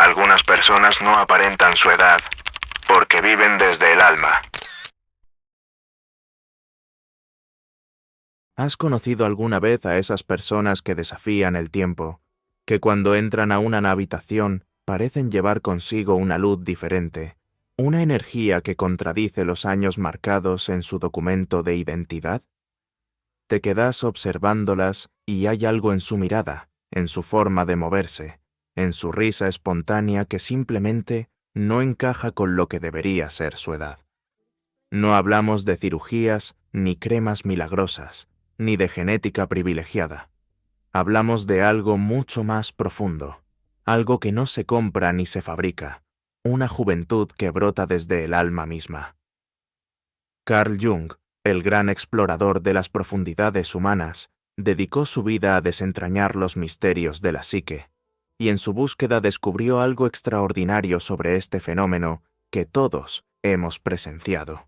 Algunas personas no aparentan su edad porque viven desde el alma. ¿Has conocido alguna vez a esas personas que desafían el tiempo, que cuando entran a una habitación parecen llevar consigo una luz diferente, una energía que contradice los años marcados en su documento de identidad? Te quedas observándolas y hay algo en su mirada, en su forma de moverse, en su risa espontánea que simplemente no encaja con lo que debería ser su edad. No hablamos de cirugías ni cremas milagrosas, ni de genética privilegiada. Hablamos de algo mucho más profundo, algo que no se compra ni se fabrica, una juventud que brota desde el alma misma. Carl Jung, el gran explorador de las profundidades humanas, dedicó su vida a desentrañar los misterios de la psique, y en su búsqueda descubrió algo extraordinario sobre este fenómeno que todos hemos presenciado.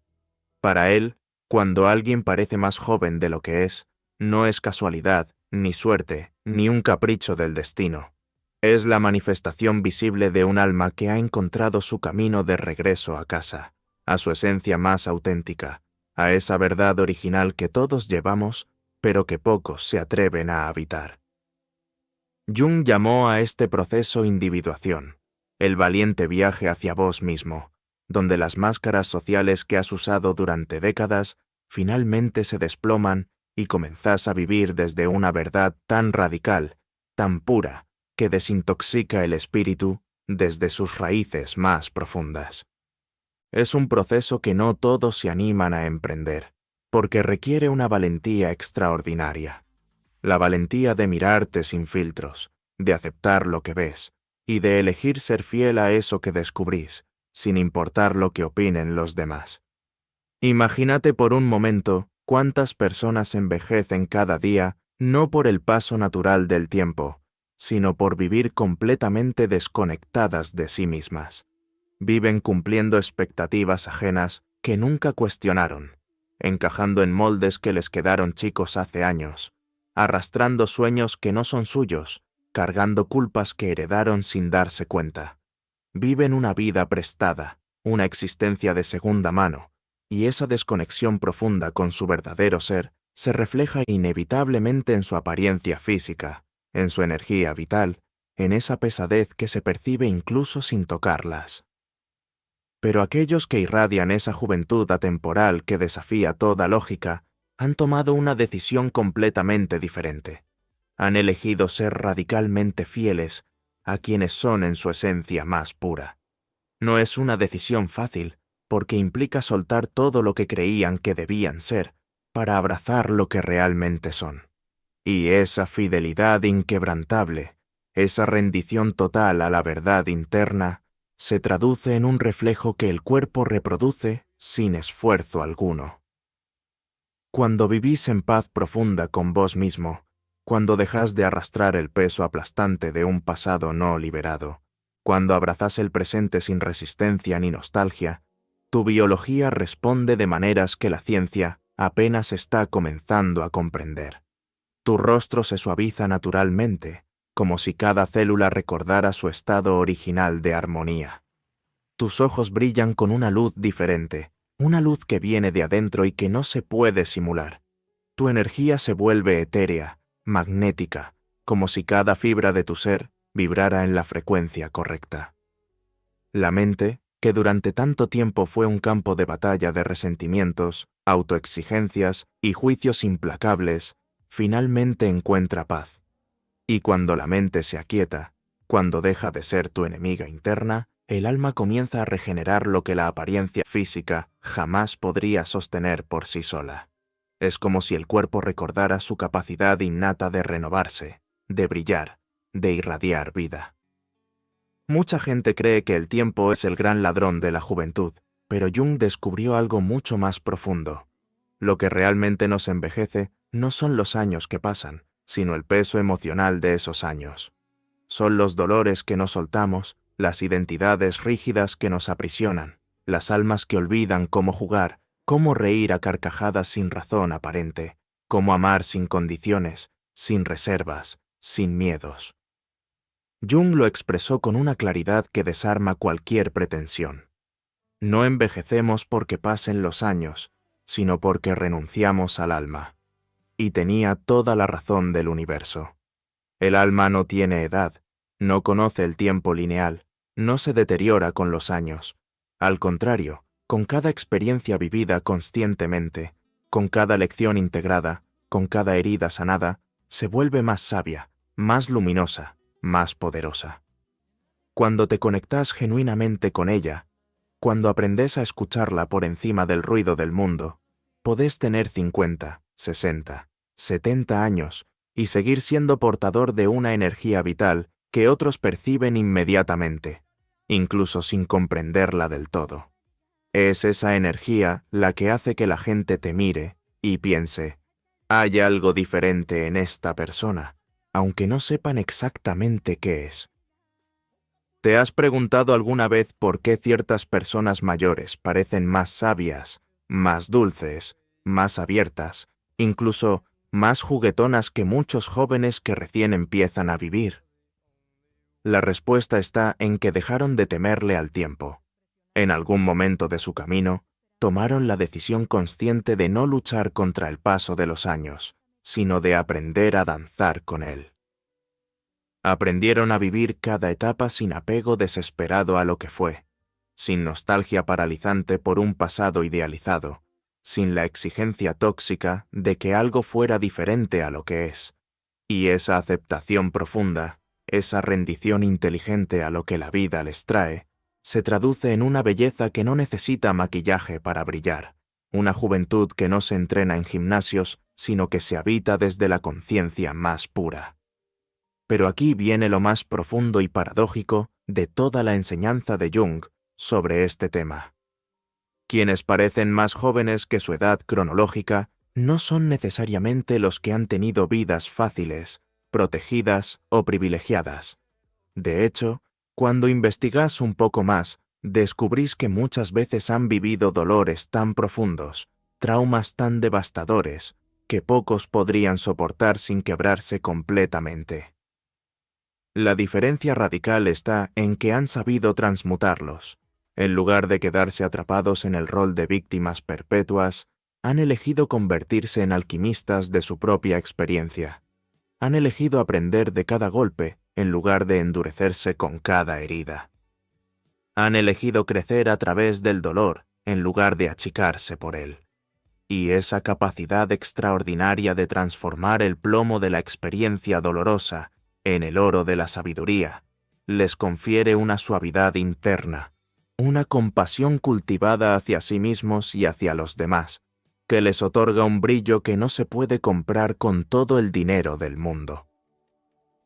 Para él, cuando alguien parece más joven de lo que es, no es casualidad, ni suerte, ni un capricho del destino. Es la manifestación visible de un alma que ha encontrado su camino de regreso a casa, a su esencia más auténtica, a esa verdad original que todos llevamos, pero que pocos se atreven a habitar. Jung llamó a este proceso individuación, el valiente viaje hacia vos mismo, donde las máscaras sociales que has usado durante décadas finalmente se desploman y comenzás a vivir desde una verdad tan radical, tan pura, que desintoxica el espíritu desde sus raíces más profundas. Es un proceso que no todos se animan a emprender, porque requiere una valentía extraordinaria. La valentía de mirarte sin filtros, de aceptar lo que ves, y de elegir ser fiel a eso que descubrís, sin importar lo que opinen los demás. Imagínate por un momento cuántas personas envejecen cada día no por el paso natural del tiempo, sino por vivir completamente desconectadas de sí mismas. Viven cumpliendo expectativas ajenas que nunca cuestionaron, encajando en moldes que les quedaron chicos hace años, arrastrando sueños que no son suyos, cargando culpas que heredaron sin darse cuenta. Viven una vida prestada, una existencia de segunda mano, y esa desconexión profunda con su verdadero ser se refleja inevitablemente en su apariencia física, en su energía vital, en esa pesadez que se percibe incluso sin tocarlas. Pero aquellos que irradian esa juventud atemporal que desafía toda lógica han tomado una decisión completamente diferente. Han elegido ser radicalmente fieles a quienes son en su esencia más pura. No es una decisión fácil, porque implica soltar todo lo que creían que debían ser para abrazar lo que realmente son. Y esa fidelidad inquebrantable, esa rendición total a la verdad interna, se traduce en un reflejo que el cuerpo reproduce sin esfuerzo alguno. Cuando vivís en paz profunda con vos mismo, cuando dejás de arrastrar el peso aplastante de un pasado no liberado, cuando abrazás el presente sin resistencia ni nostalgia, tu biología responde de maneras que la ciencia apenas está comenzando a comprender. Tu rostro se suaviza naturalmente, como si cada célula recordara su estado original de armonía. Tus ojos brillan con una luz diferente, una luz que viene de adentro y que no se puede simular. Tu energía se vuelve etérea, magnética, como si cada fibra de tu ser vibrara en la frecuencia correcta. La mente, que durante tanto tiempo fue un campo de batalla de resentimientos, autoexigencias y juicios implacables, finalmente encuentra paz. Y cuando la mente se aquieta, cuando deja de ser tu enemiga interna, el alma comienza a regenerar lo que la apariencia física jamás podría sostener por sí sola. Es como si el cuerpo recordara su capacidad innata de renovarse, de brillar, de irradiar vida. Mucha gente cree que el tiempo es el gran ladrón de la juventud, pero Jung descubrió algo mucho más profundo. Lo que realmente nos envejece no son los años que pasan, sino el peso emocional de esos años. Son los dolores que no soltamos, las identidades rígidas que nos aprisionan, las almas que olvidan cómo jugar, cómo reír a carcajadas sin razón aparente, cómo amar sin condiciones, sin reservas, sin miedos. Jung lo expresó con una claridad que desarma cualquier pretensión. No envejecemos porque pasen los años, sino porque renunciamos al alma. Y tenía toda la razón del universo. El alma no tiene edad, no conoce el tiempo lineal, no se deteriora con los años. Al contrario, con cada experiencia vivida conscientemente, con cada lección integrada, con cada herida sanada, se vuelve más sabia, más luminosa, más poderosa. Cuando te conectas genuinamente con ella, cuando aprendes a escucharla por encima del ruido del mundo, podés tener 50, 60, 70 años y seguir siendo portador de una energía vital que otros perciben inmediatamente, incluso sin comprenderla del todo. Es esa energía la que hace que la gente te mire y piense, hay algo diferente en esta persona, aunque no sepan exactamente qué es. ¿Te has preguntado alguna vez por qué ciertas personas mayores parecen más sabias, más dulces, más abiertas, incluso más juguetonas que muchos jóvenes que recién empiezan a vivir? La respuesta está en que dejaron de temerle al tiempo. En algún momento de su camino, tomaron la decisión consciente de no luchar contra el paso de los años, sino de aprender a danzar con él. Aprendieron a vivir cada etapa sin apego desesperado a lo que fue, sin nostalgia paralizante por un pasado idealizado, sin la exigencia tóxica de que algo fuera diferente a lo que es. Y esa aceptación profunda, esa rendición inteligente a lo que la vida les trae, se traduce en una belleza que no necesita maquillaje para brillar, una juventud que no se entrena en gimnasios, sino que se habita desde la conciencia más pura. Pero aquí viene lo más profundo y paradójico de toda la enseñanza de Jung sobre este tema. Quienes parecen más jóvenes que su edad cronológica no son necesariamente los que han tenido vidas fáciles, protegidas o privilegiadas. De hecho, cuando investigas un poco más, descubrís que muchas veces han vivido dolores tan profundos, traumas tan devastadores, que pocos podrían soportar sin quebrarse completamente. La diferencia radical está en que han sabido transmutarlos. En lugar de quedarse atrapados en el rol de víctimas perpetuas, han elegido convertirse en alquimistas de su propia experiencia. Han elegido aprender de cada golpe en lugar de endurecerse con cada herida. Han elegido crecer a través del dolor en lugar de achicarse por él. Y esa capacidad extraordinaria de transformar el plomo de la experiencia dolorosa en el oro de la sabiduría, les confiere una suavidad interna, una compasión cultivada hacia sí mismos y hacia los demás, que les otorga un brillo que no se puede comprar con todo el dinero del mundo.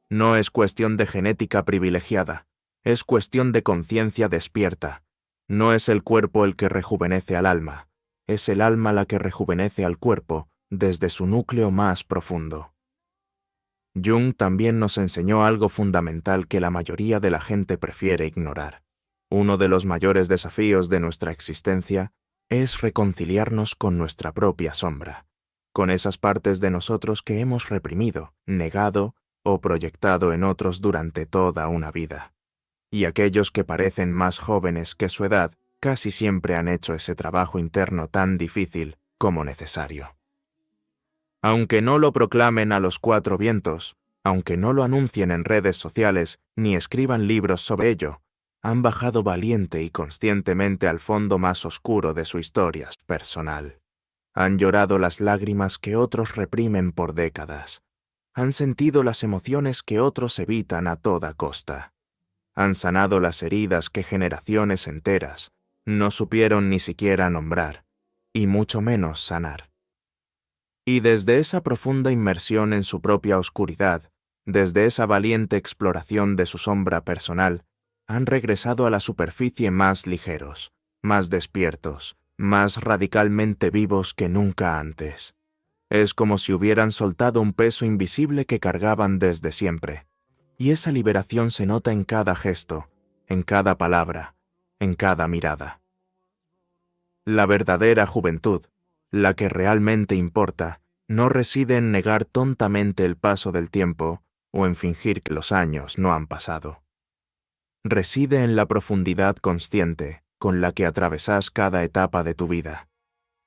No es cuestión de genética privilegiada, es cuestión de conciencia despierta. No es el cuerpo el que rejuvenece al alma, es el alma la que rejuvenece al cuerpo desde su núcleo más profundo. Jung también nos enseñó algo fundamental que la mayoría de la gente prefiere ignorar. Uno de los mayores desafíos de nuestra existencia es reconciliarnos con nuestra propia sombra, con esas partes de nosotros que hemos reprimido, negado o proyectado en otros durante toda una vida. Y aquellos que parecen más jóvenes que su edad casi siempre han hecho ese trabajo interno tan difícil como necesario. Aunque no lo proclamen a los cuatro vientos, aunque no lo anuncien en redes sociales ni escriban libros sobre ello, han bajado valiente y conscientemente al fondo más oscuro de su historia personal. Han llorado las lágrimas que otros reprimen por décadas. Han sentido las emociones que otros evitan a toda costa. Han sanado las heridas que generaciones enteras no supieron ni siquiera nombrar, y mucho menos sanar. Y desde esa profunda inmersión en su propia oscuridad, desde esa valiente exploración de su sombra personal, han regresado a la superficie más ligeros, más despiertos, más radicalmente vivos que nunca antes. Es como si hubieran soltado un peso invisible que cargaban desde siempre, y esa liberación se nota en cada gesto, en cada palabra, en cada mirada. La verdadera juventud, la que realmente importa, no reside en negar tontamente el paso del tiempo o en fingir que los años no han pasado. Reside en la profundidad consciente con la que atravesas cada etapa de tu vida.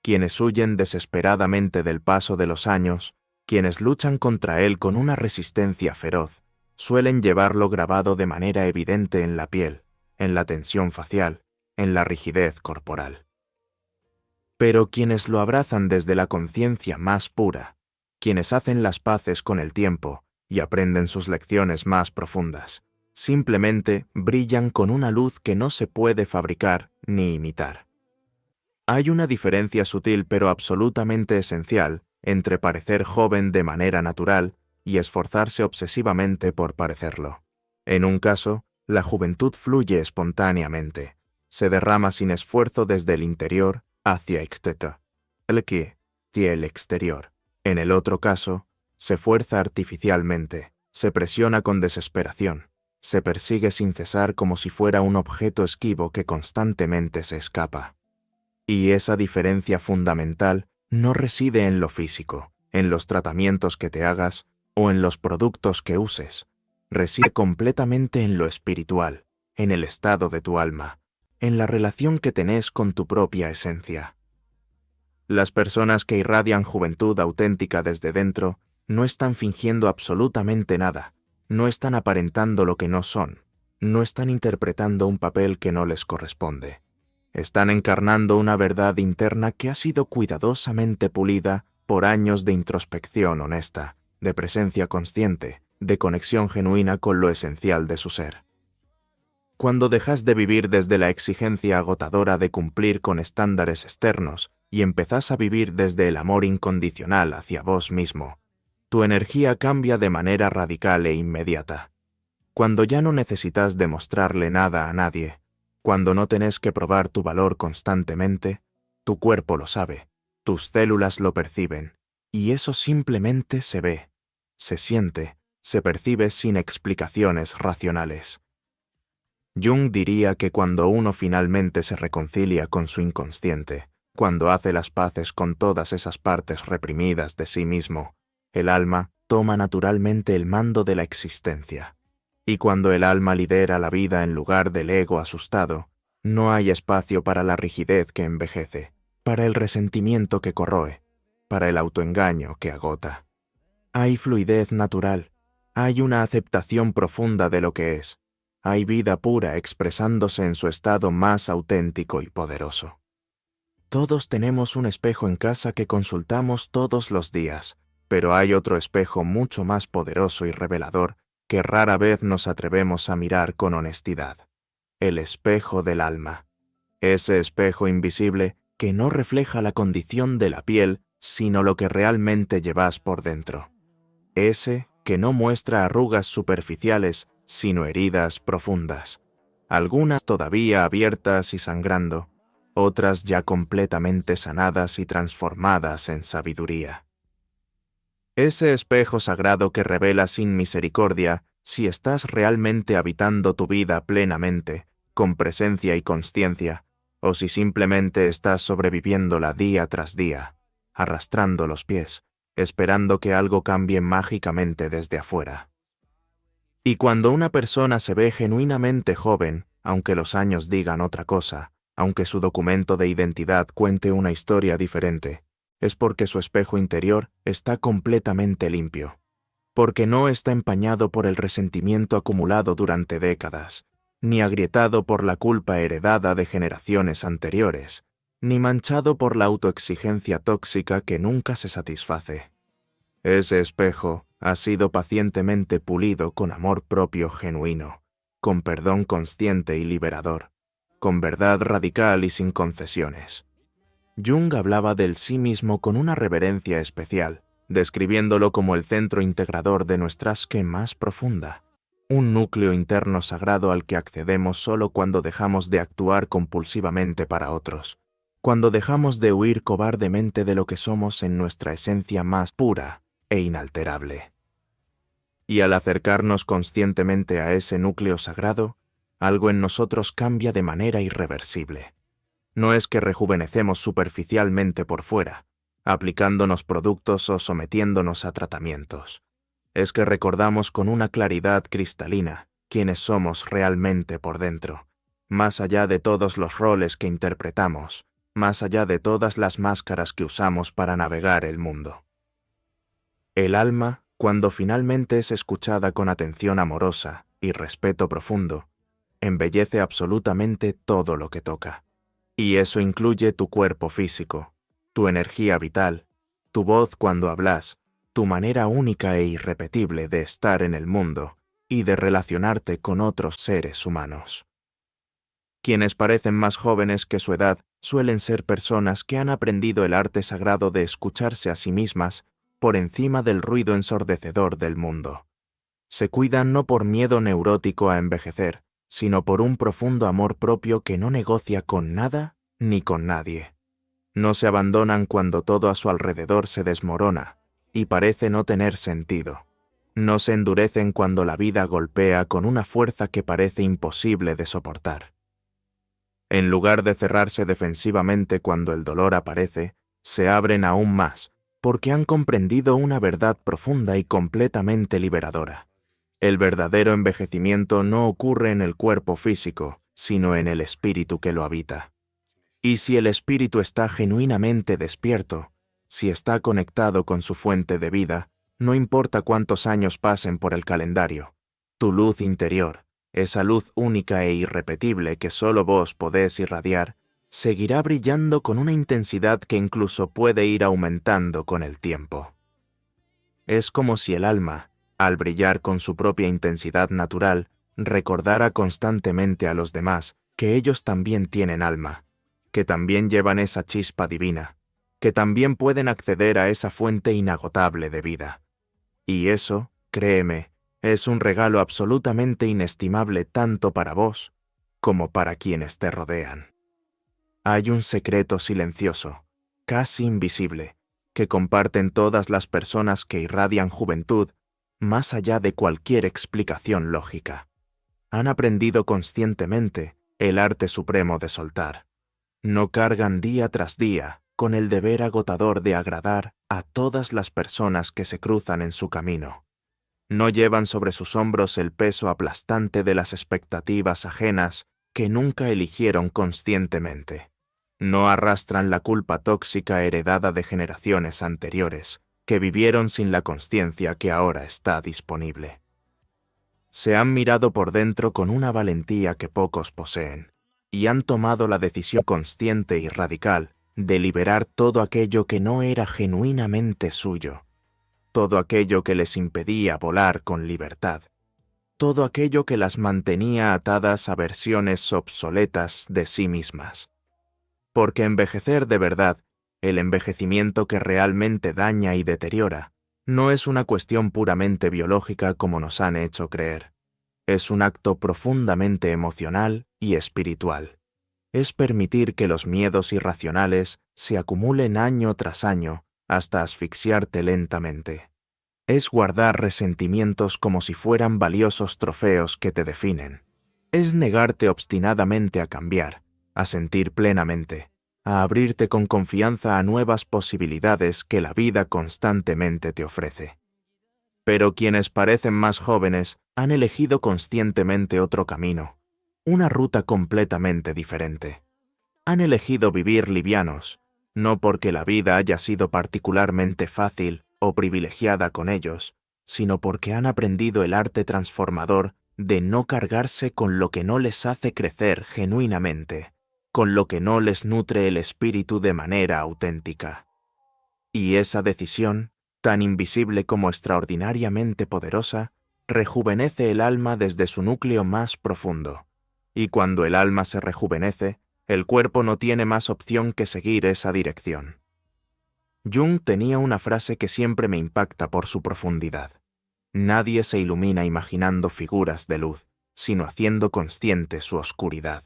Quienes huyen desesperadamente del paso de los años, quienes luchan contra él con una resistencia feroz, suelen llevarlo grabado de manera evidente en la piel, en la tensión facial, en la rigidez corporal. Pero quienes lo abrazan desde la conciencia más pura, quienes hacen las paces con el tiempo y aprenden sus lecciones más profundas, simplemente brillan con una luz que no se puede fabricar ni imitar. Hay una diferencia sutil pero absolutamente esencial entre parecer joven de manera natural y esforzarse obsesivamente por parecerlo. En un caso, la juventud fluye espontáneamente, se derrama sin esfuerzo desde el interior hacia el exterior. En el otro caso, se fuerza artificialmente, se presiona con desesperación, se persigue sin cesar como si fuera un objeto esquivo que constantemente se escapa. Y esa diferencia fundamental no reside en lo físico, en los tratamientos que te hagas o en los productos que uses. Reside completamente en lo espiritual, en el estado de tu alma, en la relación que tenés con tu propia esencia. Las personas que irradian juventud auténtica desde dentro no están fingiendo absolutamente nada, no están aparentando lo que no son, no están interpretando un papel que no les corresponde. Están encarnando una verdad interna que ha sido cuidadosamente pulida por años de introspección honesta, de presencia consciente, de conexión genuina con lo esencial de su ser. Cuando dejas de vivir desde la exigencia agotadora de cumplir con estándares externos y empezás a vivir desde el amor incondicional hacia vos mismo, tu energía cambia de manera radical e inmediata. Cuando ya no necesitas demostrarle nada a nadie, cuando no tenés que probar tu valor constantemente, tu cuerpo lo sabe, tus células lo perciben, y eso simplemente se ve, se siente, se percibe sin explicaciones racionales. Jung diría que cuando uno finalmente se reconcilia con su inconsciente, cuando hace las paces con todas esas partes reprimidas de sí mismo, el alma toma naturalmente el mando de la existencia. Y cuando el alma lidera la vida en lugar del ego asustado, no hay espacio para la rigidez que envejece, para el resentimiento que corroe, para el autoengaño que agota. Hay fluidez natural, hay una aceptación profunda de lo que es, hay vida pura expresándose en su estado más auténtico y poderoso. Todos tenemos un espejo en casa que consultamos todos los días, pero hay otro espejo mucho más poderoso y revelador que rara vez nos atrevemos a mirar con honestidad. El espejo del alma. Ese espejo invisible que no refleja la condición de la piel, sino lo que realmente llevas por dentro. Ese que no muestra arrugas superficiales, sino heridas profundas. Algunas todavía abiertas y sangrando, otras ya completamente sanadas y transformadas en sabiduría. Ese espejo sagrado que revela sin misericordia si estás realmente habitando tu vida plenamente, con presencia y consciencia, o si simplemente estás sobreviviéndola día tras día, arrastrando los pies, esperando que algo cambie mágicamente desde afuera. Y cuando una persona se ve genuinamente joven, aunque los años digan otra cosa, aunque su documento de identidad cuente una historia diferente, es porque su espejo interior está completamente limpio, porque no está empañado por el resentimiento acumulado durante décadas, ni agrietado por la culpa heredada de generaciones anteriores, ni manchado por la autoexigencia tóxica que nunca se satisface. Ese espejo ha sido pacientemente pulido con amor propio genuino, con perdón consciente y liberador, con verdad radical y sin concesiones. Jung hablaba del sí mismo con una reverencia especial, describiéndolo como el centro integrador de nuestra psique más profunda, un núcleo interno sagrado al que accedemos solo cuando dejamos de actuar compulsivamente para otros, cuando dejamos de huir cobardemente de lo que somos en nuestra esencia más pura e inalterable. Y al acercarnos conscientemente a ese núcleo sagrado, algo en nosotros cambia de manera irreversible. No es que rejuvenecemos superficialmente por fuera, aplicándonos productos o sometiéndonos a tratamientos. es que recordamos con una claridad cristalina quiénes somos realmente por dentro, más allá de todos los roles que interpretamos, más allá de todas las máscaras que usamos para navegar el mundo. El alma, cuando finalmente es escuchada con atención amorosa y respeto profundo, embellece absolutamente todo lo que toca. Y eso incluye tu cuerpo físico, tu energía vital, tu voz cuando hablas, tu manera única e irrepetible de estar en el mundo y de relacionarte con otros seres humanos. Quienes parecen más jóvenes que su edad suelen ser personas que han aprendido el arte sagrado de escucharse a sí mismas por encima del ruido ensordecedor del mundo. Se cuidan no por miedo neurótico a envejecer, sino por un profundo amor propio que no negocia con nada ni con nadie. No se abandonan cuando todo a su alrededor se desmorona y parece no tener sentido. No se endurecen cuando la vida golpea con una fuerza que parece imposible de soportar. En lugar de cerrarse defensivamente cuando el dolor aparece, se abren aún más, porque han comprendido una verdad profunda y completamente liberadora. El verdadero envejecimiento no ocurre en el cuerpo físico, sino en el espíritu que lo habita. Y si el espíritu está genuinamente despierto, si está conectado con su fuente de vida, no importa cuántos años pasen por el calendario, tu luz interior, esa luz única e irrepetible que solo vos podés irradiar, seguirá brillando con una intensidad que incluso puede ir aumentando con el tiempo. Es como si el alma, al brillar con su propia intensidad natural, recordara constantemente a los demás que ellos también tienen alma, que también llevan esa chispa divina, que también pueden acceder a esa fuente inagotable de vida. Y eso, créeme, es un regalo absolutamente inestimable tanto para vos como para quienes te rodean. Hay un secreto silencioso, casi invisible, que comparten todas las personas que irradian juventud más allá de cualquier explicación lógica. Han aprendido conscientemente el arte supremo de soltar. No cargan día tras día con el deber agotador de agradar a todas las personas que se cruzan en su camino. No llevan sobre sus hombros el peso aplastante de las expectativas ajenas que nunca eligieron conscientemente. No arrastran la culpa tóxica heredada de generaciones anteriores, que vivieron sin la consciencia que ahora está disponible. Se han mirado por dentro con una valentía que pocos poseen, y han tomado la decisión consciente y radical de liberar todo aquello que no era genuinamente suyo, todo aquello que les impedía volar con libertad, todo aquello que las mantenía atadas a versiones obsoletas de sí mismas. Porque envejecer de verdad, el envejecimiento que realmente daña y deteriora, no es una cuestión puramente biológica como nos han hecho creer. Es un acto profundamente emocional y espiritual. Es permitir que los miedos irracionales se acumulen año tras año hasta asfixiarte lentamente. Es guardar resentimientos como si fueran valiosos trofeos que te definen. Es negarte obstinadamente a cambiar, a sentir plenamente, a abrirte con confianza a nuevas posibilidades que la vida constantemente te ofrece. Pero quienes parecen más jóvenes han elegido conscientemente otro camino, una ruta completamente diferente. Han elegido vivir livianos, no porque la vida haya sido particularmente fácil o privilegiada con ellos, sino porque han aprendido el arte transformador de no cargarse con lo que no les hace crecer genuinamente, con lo que no les nutre el espíritu de manera auténtica. Y esa decisión, tan invisible como extraordinariamente poderosa, rejuvenece el alma desde su núcleo más profundo. Y cuando el alma se rejuvenece, el cuerpo no tiene más opción que seguir esa dirección. Jung tenía una frase que siempre me impacta por su profundidad. Nadie se ilumina imaginando figuras de luz, sino haciendo consciente su oscuridad.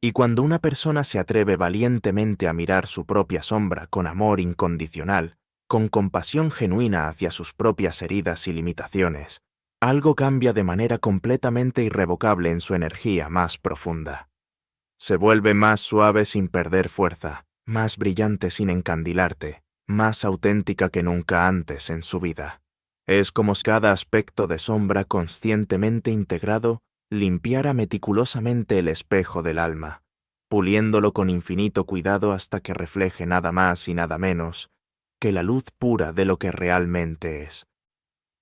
Y cuando una persona se atreve valientemente a mirar su propia sombra con amor incondicional, con compasión genuina hacia sus propias heridas y limitaciones, algo cambia de manera completamente irrevocable en su energía más profunda. Se vuelve más suave sin perder fuerza, más brillante sin encandilarte, más auténtica que nunca antes en su vida. Es como si cada aspecto de sombra conscientemente integrado limpiara meticulosamente el espejo del alma, puliéndolo con infinito cuidado hasta que refleje nada más y nada menos que la luz pura de lo que realmente es.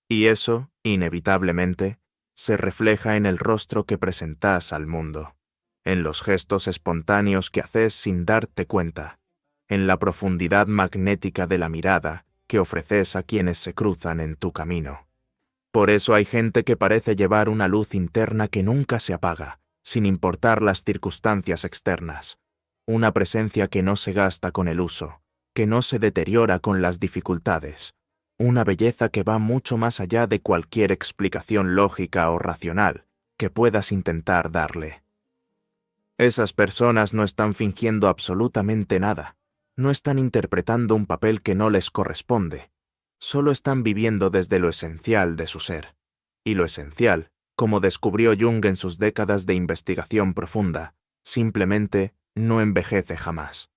Y eso, inevitablemente, se refleja en el rostro que presentás al mundo, en los gestos espontáneos que haces sin darte cuenta, en la profundidad magnética de la mirada que ofreces a quienes se cruzan en tu camino. Por eso hay gente que parece llevar una luz interna que nunca se apaga, sin importar las circunstancias externas, una presencia que no se gasta con el uso, que no se deteriora con las dificultades, una belleza que va mucho más allá de cualquier explicación lógica o racional que puedas intentar darle. Esas personas no están fingiendo absolutamente nada, no están interpretando un papel que no les corresponde, solo están viviendo desde lo esencial de su ser. Y lo esencial, como descubrió Jung en sus décadas de investigación profunda, simplemente no envejece jamás.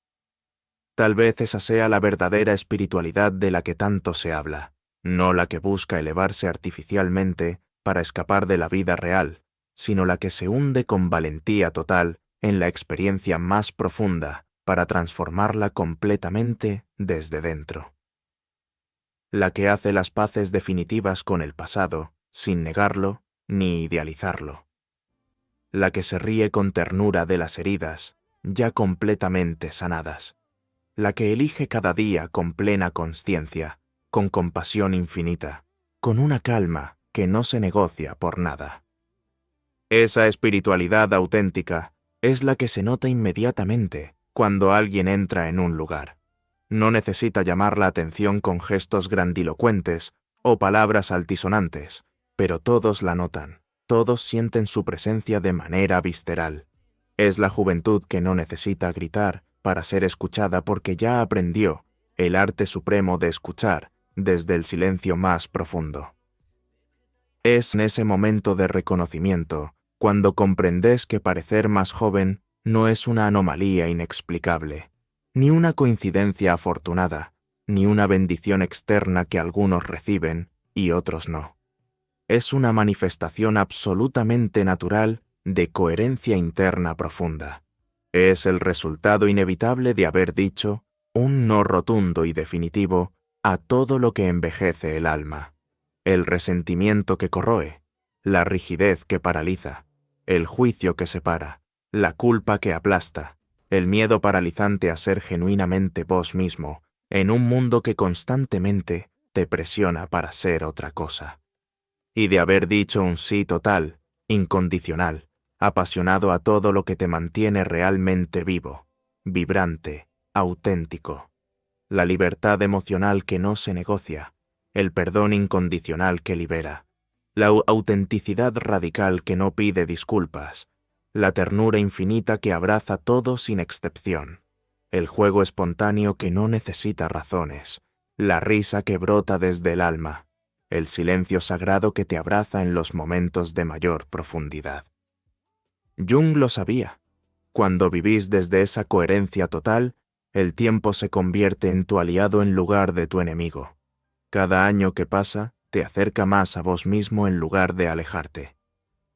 Tal vez esa sea la verdadera espiritualidad de la que tanto se habla, no la que busca elevarse artificialmente para escapar de la vida real, sino la que se hunde con valentía total en la experiencia más profunda para transformarla completamente desde dentro. La que hace las paces definitivas con el pasado, sin negarlo ni idealizarlo. La que se ríe con ternura de las heridas, ya completamente sanadas. La que elige cada día con plena consciencia, con compasión infinita, con una calma que no se negocia por nada. Esa espiritualidad auténtica es la que se nota inmediatamente cuando alguien entra en un lugar. No necesita llamar la atención con gestos grandilocuentes o palabras altisonantes, pero todos la notan, todos sienten su presencia de manera visceral. Es la juventud que no necesita gritar para ser escuchada porque ya aprendió el arte supremo de escuchar desde el silencio más profundo. Es en ese momento de reconocimiento cuando comprendes que parecer más joven no es una anomalía inexplicable, ni una coincidencia afortunada, ni una bendición externa que algunos reciben y otros no. Es una manifestación absolutamente natural de coherencia interna profunda. Es el resultado inevitable de haber dicho un no rotundo y definitivo a todo lo que envejece el alma, el resentimiento que corroe, la rigidez que paraliza, el juicio que separa, la culpa que aplasta, el miedo paralizante a ser genuinamente vos mismo en un mundo que constantemente te presiona para ser otra cosa. Y de haber dicho un sí total, incondicional, apasionado a todo lo que te mantiene realmente vivo, vibrante, auténtico. La libertad emocional que no se negocia, el perdón incondicional que libera, la autenticidad radical que no pide disculpas, la ternura infinita que abraza todo sin excepción, el juego espontáneo que no necesita razones, la risa que brota desde el alma, el silencio sagrado que te abraza en los momentos de mayor profundidad. Jung lo sabía. Cuando vivís desde esa coherencia total, el tiempo se convierte en tu aliado en lugar de tu enemigo. Cada año que pasa te acerca más a vos mismo en lugar de alejarte.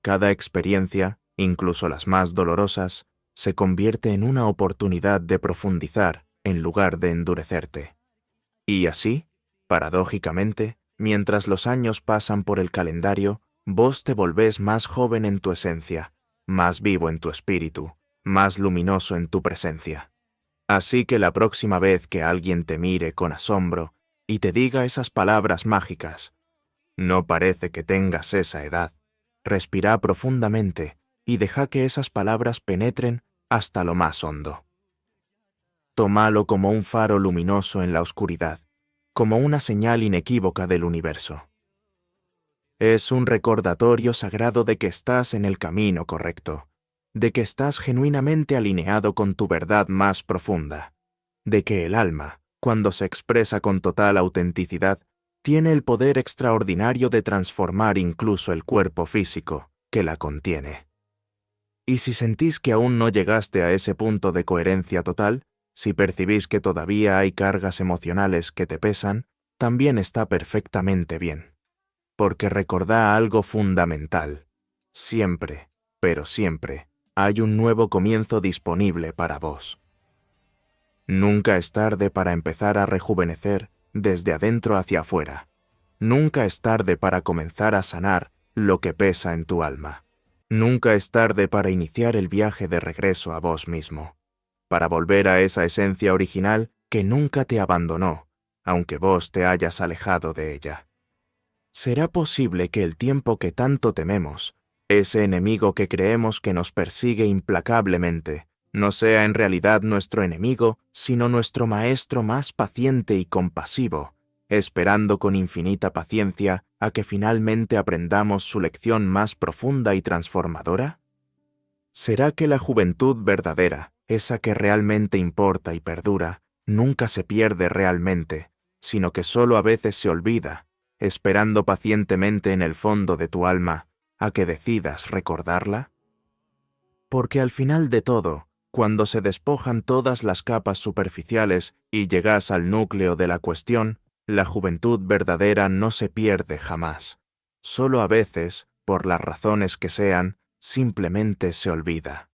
Cada experiencia, incluso las más dolorosas, se convierte en una oportunidad de profundizar en lugar de endurecerte. Y así, paradójicamente, mientras los años pasan por el calendario, vos te volvés más joven en tu esencia, más vivo en tu espíritu, más luminoso en tu presencia. Así que la próxima vez que alguien te mire con asombro y te diga esas palabras mágicas, no parece que tengas esa edad, respira profundamente y deja que esas palabras penetren hasta lo más hondo. Tómalo como un faro luminoso en la oscuridad, como una señal inequívoca del universo. Es un recordatorio sagrado de que estás en el camino correcto, de que estás genuinamente alineado con tu verdad más profunda, de que el alma, cuando se expresa con total autenticidad, tiene el poder extraordinario de transformar incluso el cuerpo físico que la contiene. Y si sentís que aún no llegaste a ese punto de coherencia total, si percibís que todavía hay cargas emocionales que te pesan, también está perfectamente bien. porque recordá algo fundamental. Siempre, pero siempre, hay un nuevo comienzo disponible para vos. Nunca es tarde para empezar a rejuvenecer desde adentro hacia afuera. Nunca es tarde para comenzar a sanar lo que pesa en tu alma. Nunca es tarde para iniciar el viaje de regreso a vos mismo, para volver a esa esencia original que nunca te abandonó, aunque vos te hayas alejado de ella. ¿Será posible que el tiempo que tanto tememos, ese enemigo que creemos que nos persigue implacablemente, no sea en realidad nuestro enemigo, sino nuestro maestro más paciente y compasivo, esperando con infinita paciencia a que finalmente aprendamos su lección más profunda y transformadora? ¿Será que la juventud verdadera, esa que realmente importa y perdura, nunca se pierde realmente, sino que solo a veces se olvida, esperando pacientemente en el fondo de tu alma a que decidas recordarla? Porque al final de todo, cuando se despojan todas las capas superficiales y llegas al núcleo de la cuestión, la juventud verdadera no se pierde jamás. Solo a veces, por las razones que sean, simplemente se olvida.